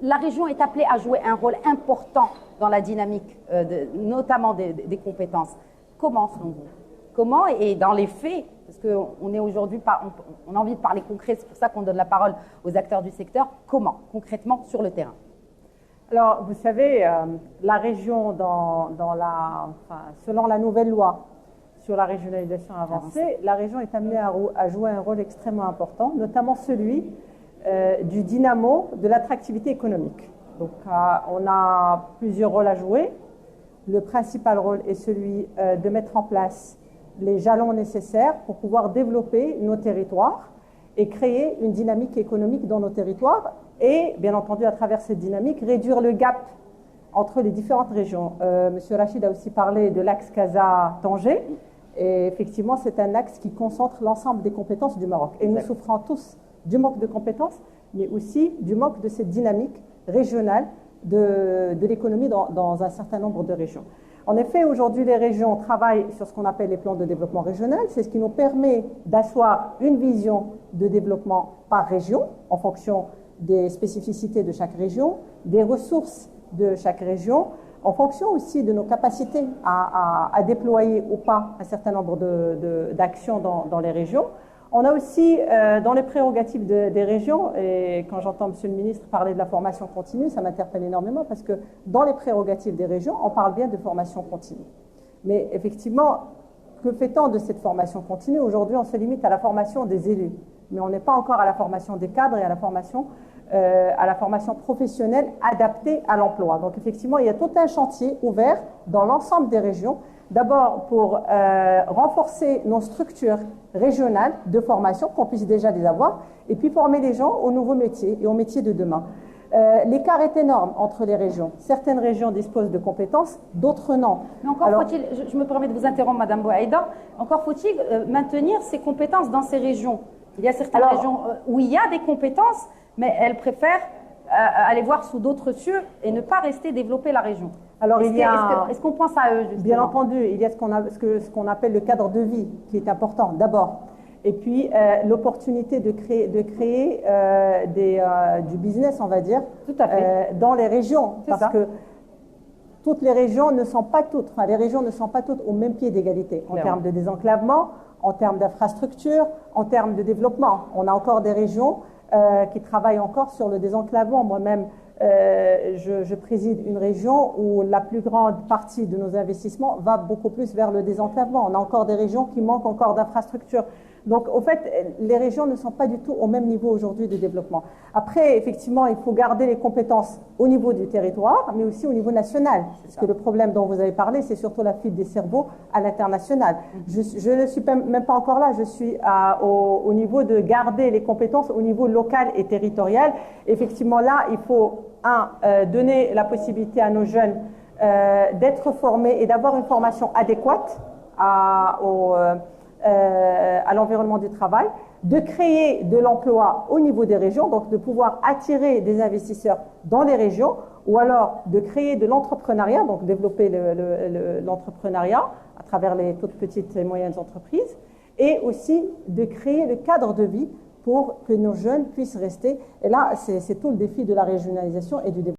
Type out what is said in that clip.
la région est appelée à jouer un rôle important dans la dynamique, notamment des compétences. Comment, selon vous? Comment, et dans les faits, parce qu'on est aujourd'hui, on a envie de parler concret, c'est pour ça qu'on donne la parole aux acteurs du secteur, comment, concrètement, sur le terrain? Alors, vous savez, la région, selon la nouvelle loi sur la régionalisation avancée, la région est amenée à jouer un rôle extrêmement important, notamment celui du dynamo de l'attractivité économique. Donc, on a plusieurs rôles à jouer. Le principal rôle est celui de mettre en place les jalons nécessaires pour pouvoir développer nos territoires et créer une dynamique économique dans nos territoires et, bien entendu, à travers cette dynamique, réduire le gap entre les différentes régions. Monsieur Rachid a aussi parlé de l'axe Casa-Tanger. Et effectivement, c'est un axe qui concentre l'ensemble des compétences du Maroc. Et nous souffrons tous du manque de compétences, mais aussi du manque de cette dynamique régionale de l'économie dans un certain nombre de régions. En effet, aujourd'hui, les régions travaillent sur ce qu'on appelle les plans de développement régional. C'est ce qui nous permet d'asseoir une vision de développement par région, en fonction des spécificités de chaque région, des ressources de chaque région, en fonction aussi de nos capacités à déployer ou pas un certain nombre d'actions dans les régions. On a aussi, dans les prérogatives des régions, et quand j'entends Monsieur le ministre parler de la formation continue, ça m'interpelle énormément parce que dans les prérogatives des régions, on parle bien de formation continue. Mais effectivement, que fait-on de cette formation continue? Aujourd'hui, on se limite à la formation des élus, mais on n'est pas encore à la formation des cadres et à la formation professionnelle adaptée à l'emploi. Donc effectivement, il y a tout un chantier ouvert dans l'ensemble des régions, d'abord pour renforcer nos structures régionales de formation, qu'on puisse déjà les avoir, et puis former les gens aux nouveaux métiers et aux métiers de demain. L'écart est énorme entre les régions. Certaines régions disposent de compétences, d'autres non. Mais encore faut-il, je me permets de vous interrompre, Madame Bouaïda, encore faut-il maintenir ces compétences dans ces régions. Il y a certaines régions où il y a des compétences, mais elles préfèrent aller voir sous d'autres cieux et ne pas rester développer la région. Alors, est-ce qu'on pense à eux, justement? Bien entendu, il y a ce qu'on appelle le cadre de vie qui est important, d'abord. Et puis, l'opportunité de créer du business, on va dire, tout à fait. dans les régions. Parce que toutes les régions ne sont pas toutes, les régions ne sont pas toutes au même pied d'égalité en termes de désenclavement, en termes d'infrastructures, en termes de développement. On a encore des régions qui travaillent encore sur le désenclavement. Moi-même, je préside une région où la plus grande partie de nos investissements va beaucoup plus vers le désenclavement. On a encore des régions qui manquent encore d'infrastructures. Donc, au fait, les régions ne sont pas du tout au même niveau aujourd'hui de développement. Après, effectivement, il faut garder les compétences au niveau du territoire, mais aussi au niveau national. Parce que le problème dont vous avez parlé, c'est surtout la fuite des cerveaux à l'international. Je ne suis même pas encore là. Je suis au niveau de garder les compétences au niveau local et territorial. Effectivement, là, il faut, donner la possibilité à nos jeunes d'être formés et d'avoir une formation adéquate à l'environnement du travail, de créer de l'emploi au niveau des régions, donc de pouvoir attirer des investisseurs dans les régions, ou alors de créer de l'entrepreneuriat, donc développer l'entrepreneuriat à travers les toutes petites et moyennes entreprises, et aussi de créer le cadre de vie pour que nos jeunes puissent rester. Et là, c'est tout le défi de la régionalisation et du développement.